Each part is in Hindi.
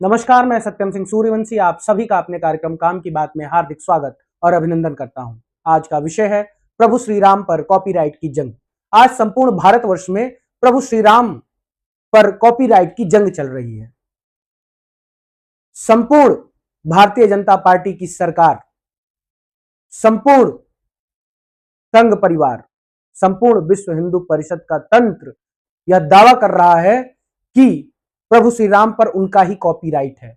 नमस्कार, मैं सत्यम सिंह सूर्यवंशी आप सभी का अपने कार्यक्रम काम की बात में हार्दिक स्वागत और अभिनंदन करता हूं। आज का विषय है प्रभु श्री राम पर कॉपीराइट की जंग। आज संपूर्ण भारतवर्ष में प्रभु श्री राम पर कॉपीराइट की जंग चल रही है। संपूर्ण भारतीय जनता पार्टी की सरकार, संपूर्ण संघ परिवार, संपूर्ण विश्व हिंदू परिषद का तंत्र यह दावा कर रहा है कि प्रभु श्री राम पर उनका ही कॉपीराइट है।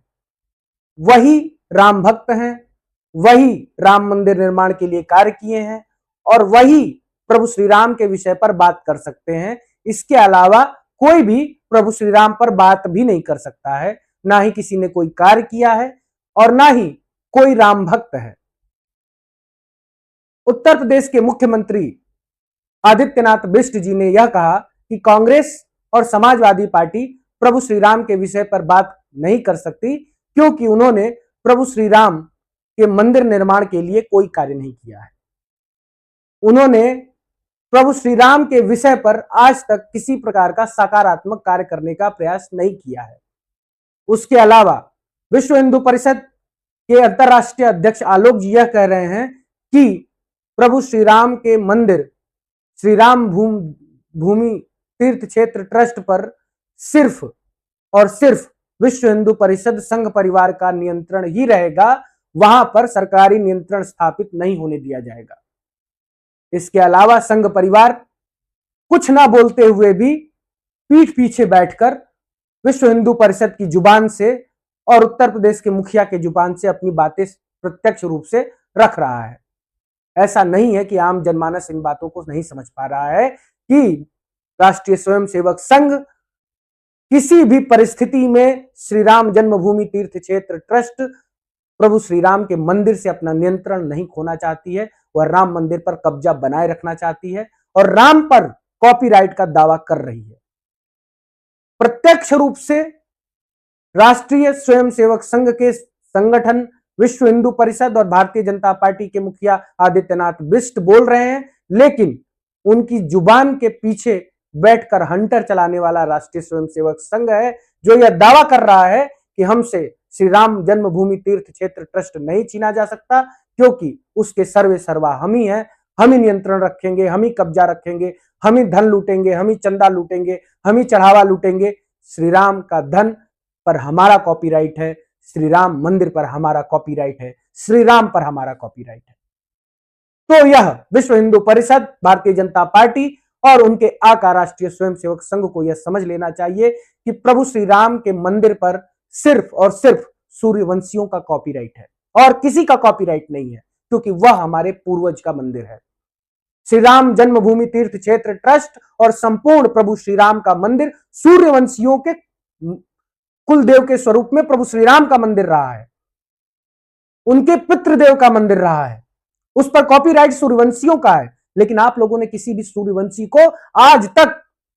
वही राम भक्त हैं, वही राम मंदिर निर्माण के लिए कार्य किए हैं और वही प्रभु श्री राम के विषय पर बात कर सकते हैं। इसके अलावा कोई भी प्रभु श्री राम पर बात भी नहीं कर सकता है। ना ही किसी ने कोई कार्य किया है और ना ही कोई राम भक्त है। उत्तर प्रदेश के मुख्यमंत्री आदित्यनाथ बिष्ट जी ने यह कहा कि कांग्रेस और समाजवादी पार्टी प्रभु श्री राम के विषय पर बात नहीं कर सकती क्योंकि उन्होंने प्रभु श्री राम के मंदिर निर्माण के लिए कोई कार्य नहीं किया है। उन्होंने प्रभु श्री राम के विषय पर आज तक किसी प्रकार का सकारात्मक कार्य करने का प्रयास नहीं किया है। उसके अलावा विश्व हिंदू परिषद के अंतर्राष्ट्रीय अध्यक्ष आलोक जी यह कह रहे हैं कि प्रभु श्री राम के मंदिर श्री राम भूमि तीर्थ क्षेत्र ट्रस्ट पर सिर्फ और सिर्फ विश्व हिंदू परिषद संघ परिवार का नियंत्रण ही रहेगा, वहां पर सरकारी नियंत्रण स्थापित नहीं होने दिया जाएगा। इसके अलावा संघ परिवार कुछ ना बोलते हुए भी पीठ पीछे बैठकर विश्व हिंदू परिषद की जुबान से और उत्तर प्रदेश के मुखिया के जुबान से अपनी बातें प्रत्यक्ष रूप से रख रहा है। ऐसा नहीं है कि आम जनमानस इन बातों को नहीं समझ पा रहा है कि राष्ट्रीय स्वयंसेवक संघ किसी भी परिस्थिति में श्री राम जन्मभूमि तीर्थ क्षेत्र ट्रस्ट प्रभु श्री राम के मंदिर से अपना नियंत्रण नहीं खोना चाहती है। वह राम मंदिर पर कब्जा बनाए रखना चाहती है और राम पर कॉपीराइट का दावा कर रही है। प्रत्यक्ष रूप से राष्ट्रीय स्वयंसेवक संघ के संगठन विश्व हिंदू परिषद और भारतीय जनता पार्टी के मुखिया आदित्यनाथ बिष्ट बोल रहे हैं, लेकिन उनकी जुबान के पीछे बैठकर हंटर चलाने वाला राष्ट्रीय स्वयंसेवक संघ है जो यह दावा कर रहा है कि हमसे श्री राम जन्मभूमि तीर्थ क्षेत्र ट्रस्ट नहीं छीना जा सकता क्योंकि उसके सर्वे सर्वा हम ही हैं। हम ही नियंत्रण रखेंगे, हम ही कब्जा रखेंगे, हम ही धन लूटेंगे, हम ही चंदा लूटेंगे, हम ही चढ़ावा लूटेंगे। श्री राम का धन पर हमारा कॉपीराइट है, श्री राम मंदिर पर हमारा कॉपीराइट है, श्री राम पर हमारा कॉपीराइट है। तो यह विश्व हिंदू परिषद, भारतीय जनता पार्टी और उनके आका राष्ट्रीय स्वयंसेवक संघ को यह समझ लेना चाहिए कि प्रभु श्री राम के मंदिर पर सिर्फ और सिर्फ सूर्यवंशियों का कॉपीराइट है और किसी का कॉपीराइट नहीं है क्योंकि वह हमारे पूर्वज का मंदिर है। श्री राम जन्मभूमि तीर्थ क्षेत्र ट्रस्ट और संपूर्ण प्रभु श्री राम का मंदिर सूर्यवंशियों के कुलदेव के स्वरूप में प्रभु श्री राम का मंदिर रहा है, उनके पितृदेव का मंदिर रहा है। उस पर कॉपीराइट सूर्यवंशियों का है, लेकिन आप लोगों ने किसी भी सूर्यवंशी को आज तक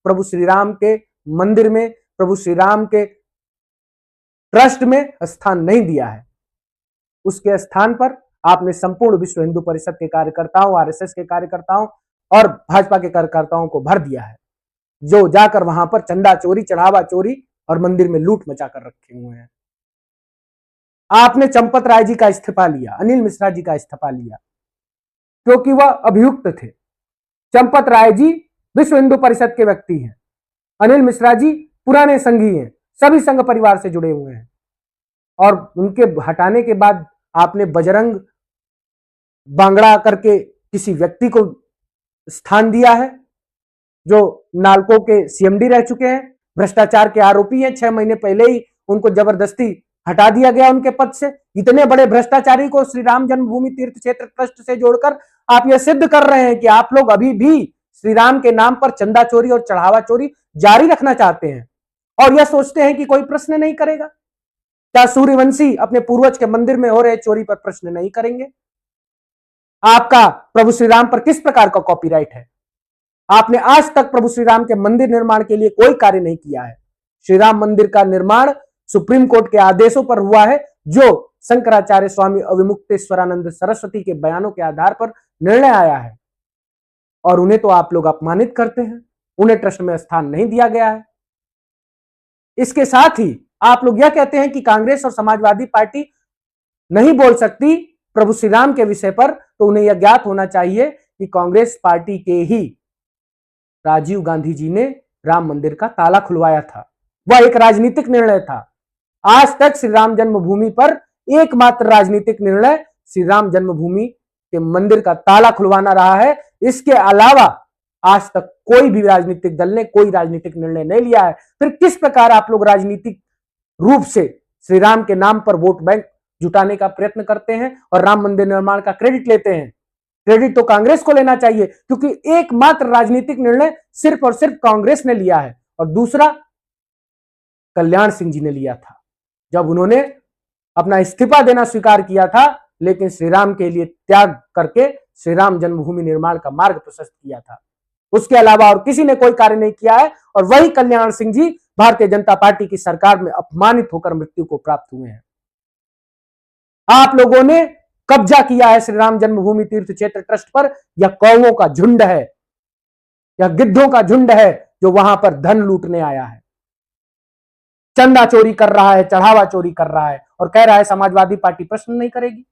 प्रभु श्री राम के मंदिर में, प्रभु श्री राम के ट्रस्ट में स्थान नहीं दिया है। उसके स्थान पर आपने संपूर्ण विश्व हिंदू परिषद के कार्यकर्ताओं, आरएसएस के कार्यकर्ताओं और भाजपा के कार्यकर्ताओं को भर दिया है, जो जाकर वहां पर चंदा चोरी, चढ़ावा चोरी और मंदिर में लूट मचा कर रखे हुए हैं। आपने चंपत राय जी का इस्तीफा लिया, अनिल मिश्रा जी का इस्तीफा लिया क्योंकि वह अभियुक्त थे। चंपत राय जी विश्व हिंदू परिषद के व्यक्ति हैं, अनिल मिश्रा जी पुराने संघी हैं, सभी संघ परिवार से जुड़े हुए हैं और उनके हटाने के बाद आपने बजरंग बांगड़ा करके किसी व्यक्ति को स्थान दिया है जो नालको के सीएमडी रह चुके हैं, भ्रष्टाचार के आरोपी हैं। 6 महीने पहले ही उनको जबरदस्ती हटा दिया गया उनके पद से। इतने बड़े भ्रष्टाचारी को श्री राम जन्मभूमि तीर्थ क्षेत्र ट्रस्ट से जोड़कर आप यह सिद्ध कर रहे हैं कि आप लोग अभी भी श्री राम के नाम पर चंदा चोरी और चढ़ावा चोरी जारी रखना चाहते हैं और यह सोचते हैं कि कोई प्रश्न नहीं करेगा। क्या सूर्यवंशी अपने पूर्वज के मंदिर में हो रहे चोरी पर प्रश्न नहीं करेंगे? आपका प्रभु श्री राम पर किस प्रकार का कॉपीराइट है? आपने आज तक प्रभु श्री राम के मंदिर निर्माण के लिए कोई कार्य नहीं किया है। श्री राम मंदिर का निर्माण सुप्रीम कोर्ट के आदेशों पर हुआ है, जो शंकराचार्य स्वामी अविमुक्तेश्वरानंद सरस्वती के बयानों के आधार पर निर्णय आया है और उन्हें तो आप लोग अपमानित करते हैं, उन्हें ट्रस्ट में स्थान नहीं दिया गया है। इसके साथ ही आप लोग यह कहते हैं कि कांग्रेस और समाजवादी पार्टी नहीं बोल सकती प्रभु श्री राम के विषय पर, तो उन्हें यह ज्ञात होना चाहिए कि कांग्रेस पार्टी के ही राजीव गांधी जी ने राम मंदिर का ताला खुलवाया था। वह एक राजनीतिक निर्णय था। आज तक श्री राम जन्मभूमि पर एकमात्र राजनीतिक निर्णय श्री राम जन्मभूमि के मंदिर का ताला खुलवाना रहा है। इसके अलावा आज तक कोई भी राजनीतिक दल ने कोई राजनीतिक निर्णय नहीं लिया है। फिर किस प्रकार आप लोग राजनीतिक रूप से श्री राम के नाम पर वोट बैंक जुटाने का प्रयत्न करते हैं और राम मंदिर निर्माण का क्रेडिट लेते हैं? क्रेडिट तो कांग्रेस को लेना चाहिए, क्योंकि एकमात्र राजनीतिक निर्णय सिर्फ और सिर्फ कांग्रेस ने लिया है और दूसरा कल्याण सिंह जी ने लिया था, जब उन्होंने अपना इस्तीफा देना स्वीकार किया था, लेकिन श्री राम के लिए त्याग करके श्री राम जन्मभूमि निर्माण का मार्ग प्रशस्त किया था। उसके अलावा और किसी ने कोई कार्य नहीं किया है और वही कल्याण सिंह जी भारतीय जनता पार्टी की सरकार में अपमानित होकर मृत्यु को प्राप्त हुए हैं। आप लोगों ने कब्जा किया है श्री राम जन्मभूमि तीर्थ क्षेत्र ट्रस्ट पर। यह कौवों का झुंड है, यह गिद्धों का झुंड है जो वहां पर धन लूटने आया है, चंदा चोरी कर रहा है, चढ़ावा चोरी कर रहा है और कह रहा है समाजवादी पार्टी प्रश्न नहीं करेगी,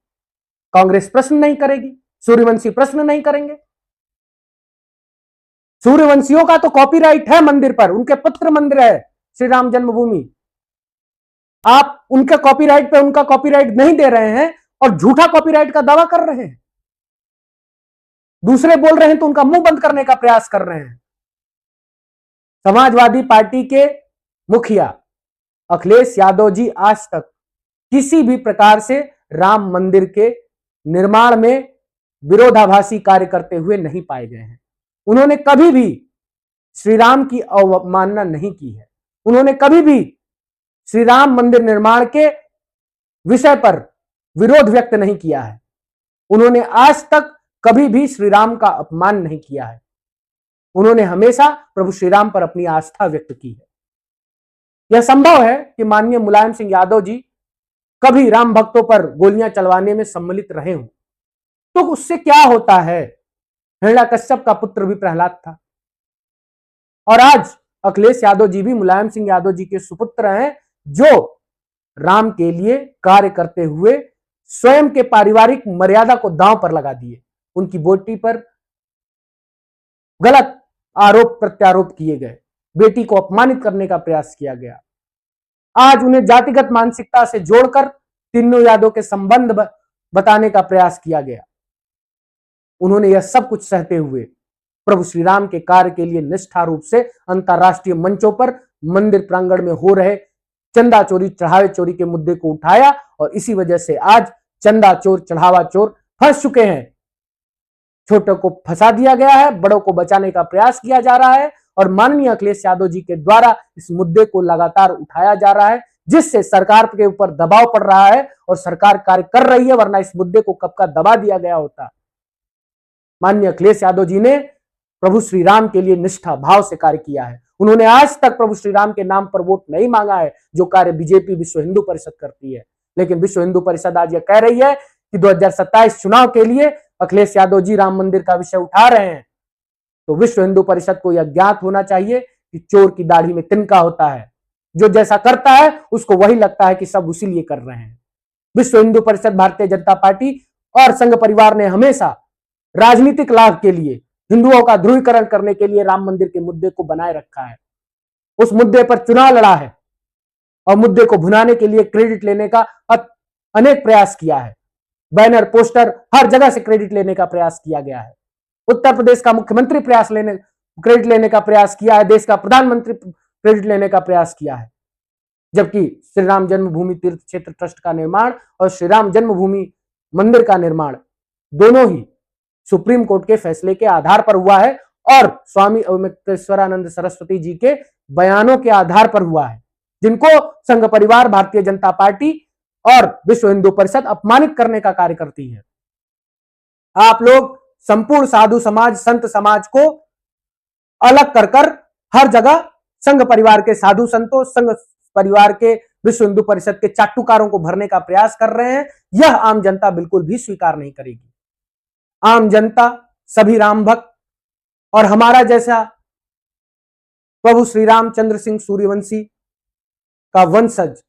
कांग्रेस प्रश्न नहीं करेगी, सूर्यवंशी प्रश्न नहीं करेंगे। सूर्यवंशियों का तो कॉपीराइट है मंदिर पर, उनके पुत्र मंदिर है श्री राम जन्मभूमि। आप उनके कॉपीराइट पे उनका कॉपीराइट नहीं दे रहे हैं और झूठा कॉपीराइट का दावा कर रहे हैं। दूसरे बोल रहे हैं तो उनका मुंह बंद करने का प्रयास कर रहे हैं। समाजवादी पार्टी के मुखिया अखिलेश यादव जी आज तक किसी भी प्रकार से राम मंदिर के निर्माण में विरोधाभासी कार्य करते हुए नहीं पाए गए हैं। उन्होंने कभी भी श्री राम की अवमानना नहीं की है। उन्होंने कभी भी श्री राम मंदिर निर्माण के विषय पर विरोध व्यक्त नहीं किया है। उन्होंने आज तक कभी भी श्री राम का अपमान नहीं किया है। उन्होंने हमेशा प्रभु श्री राम पर अपनी आस्था व्यक्त की है। यह संभव है कि माननीय मुलायम सिंह यादव जी कभी राम भक्तों पर गोलियां चलवाने में सम्मिलित रहे हों, तो उससे क्या होता है? हिरण्याकश्यप का पुत्र भी प्रहलाद था और आज अखिलेश यादव जी भी मुलायम सिंह यादव जी के सुपुत्र हैं, जो राम के लिए कार्य करते हुए स्वयं के पारिवारिक मर्यादा को दांव पर लगा दिए। उनकी बेटी पर गलत आरोप प्रत्यारोप किए गए, बेटी को अपमानित करने का प्रयास किया गया। आज उन्हें जातिगत मानसिकता से जोड़कर तीनों यादव के संबंध बताने का प्रयास किया गया। उन्होंने यह सब कुछ सहते हुए प्रभु श्री राम के कार्य के लिए निष्ठा रूप से अंतरराष्ट्रीय मंचों पर मंदिर प्रांगण में हो रहे चंदा चोरी चढ़ावे चोरी के मुद्दे को उठाया और इसी वजह से आज चंदा चोर चढ़ावा चोर फंस चुके हैं। छोटों को फंसा दिया गया है, बड़ों को बचाने का प्रयास किया जा रहा है और माननीय अखिलेश यादव जी के द्वारा इस मुद्दे को लगातार उठाया जा रहा है, जिससे सरकार के ऊपर दबाव पड़ रहा है और सरकार कार्य कर रही है, वरना इस मुद्दे को कब का दबा दिया गया होता। माननीय अखिलेश यादव जी ने प्रभु श्री राम के लिए निष्ठा भाव से कार्य किया है। उन्होंने आज तक प्रभु श्री राम के नाम पर वोट नहीं मांगा है, जो कार्य बीजेपी विश्व हिंदू परिषद करती है। लेकिन विश्व हिंदू परिषद आज यह कह रही है कि 2027 चुनाव के लिए अखिलेश यादव जी राम मंदिर का विषय उठा रहे हैं, तो विश्व हिंदू परिषद को यह ज्ञात होना चाहिए कि चोर की दाढ़ी में तिनका होता है। जो जैसा करता है उसको वही लगता है कि सब उसी लिए कर रहे हैं। विश्व हिंदू परिषद, भारतीय जनता पार्टी और संघ परिवार ने हमेशा राजनीतिक लाभ के लिए, हिंदुओं का ध्रुवीकरण करने के लिए राम मंदिर के मुद्दे को बनाए रखा है। उस मुद्दे पर चुनाव लड़ा है और मुद्दे को भुनाने के लिए क्रेडिट लेने का अनेक प्रयास किया है। बैनर, पोस्टर, हर जगह से क्रेडिट लेने का प्रयास किया गया है। उत्तर प्रदेश का मुख्यमंत्री क्रेडिट लेने का प्रयास किया है, देश का प्रधानमंत्री क्रेडिट लेने का प्रयास किया है। जबकि श्री राम जन्मभूमि तीर्थ क्षेत्र ट्रस्ट का निर्माण और श्री राम जन्मभूमि मंदिर का निर्माण दोनों ही सुप्रीम कोर्ट के फैसले के आधार पर हुआ है और स्वामी अवधेश्वरानंद सरस्वती जी के बयानों के आधार पर हुआ है, जिनको संघ परिवार, भारतीय जनता पार्टी और विश्व हिंदू परिषद अपमानित करने का कार्य करती है। आप लोग संपूर्ण साधु समाज, संत समाज को अलग कर हर जगह संघ परिवार के साधु संतों, संघ परिवार के विश्व हिंदू परिषद के चाटुकारों को भरने का प्रयास कर रहे हैं। यह आम जनता बिल्कुल भी स्वीकार नहीं करेगी। आम जनता, सभी राम भक्त और हमारा जैसा प्रभु श्री रामचंद्र सिंह सूर्यवंशी का वंशज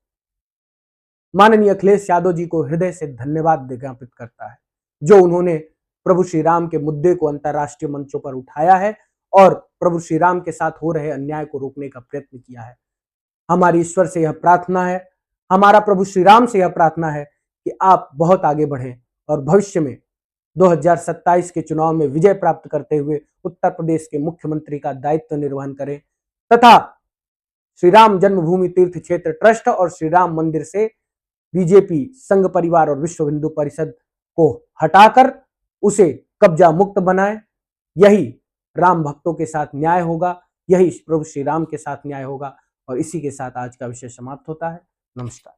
माननीय अखिलेश यादव जी को हृदय से धन्यवाद ज्ञापित करता है, जो उन्होंने प्रभु श्री राम के मुद्दे को अंतर्राष्ट्रीय मंचों पर उठाया है और प्रभु श्री राम के साथ हो रहे अन्याय को रोकने का प्रयत्न किया है। हमारी ईश्वर से यह प्रार्थना है, हमारा प्रभु श्री राम से यह प्रार्थना है कि आप बहुत आगे बढ़ें और भविष्य में 2027 के चुनाव में विजय प्राप्त करते हुए उत्तर प्रदेश के मुख्यमंत्री का दायित्व निर्वहन करें तथा श्री राम जन्मभूमि तीर्थ क्षेत्र ट्रस्ट और श्री राम मंदिर से बीजेपी, संघ परिवार और विश्व हिंदू परिषद को हटाकर उसे कब्जा मुक्त बनाए। यही राम भक्तों के साथ न्याय होगा, यही प्रभु श्री राम के साथ न्याय होगा। और इसी के साथ आज का विषय समाप्त होता है। नमस्कार।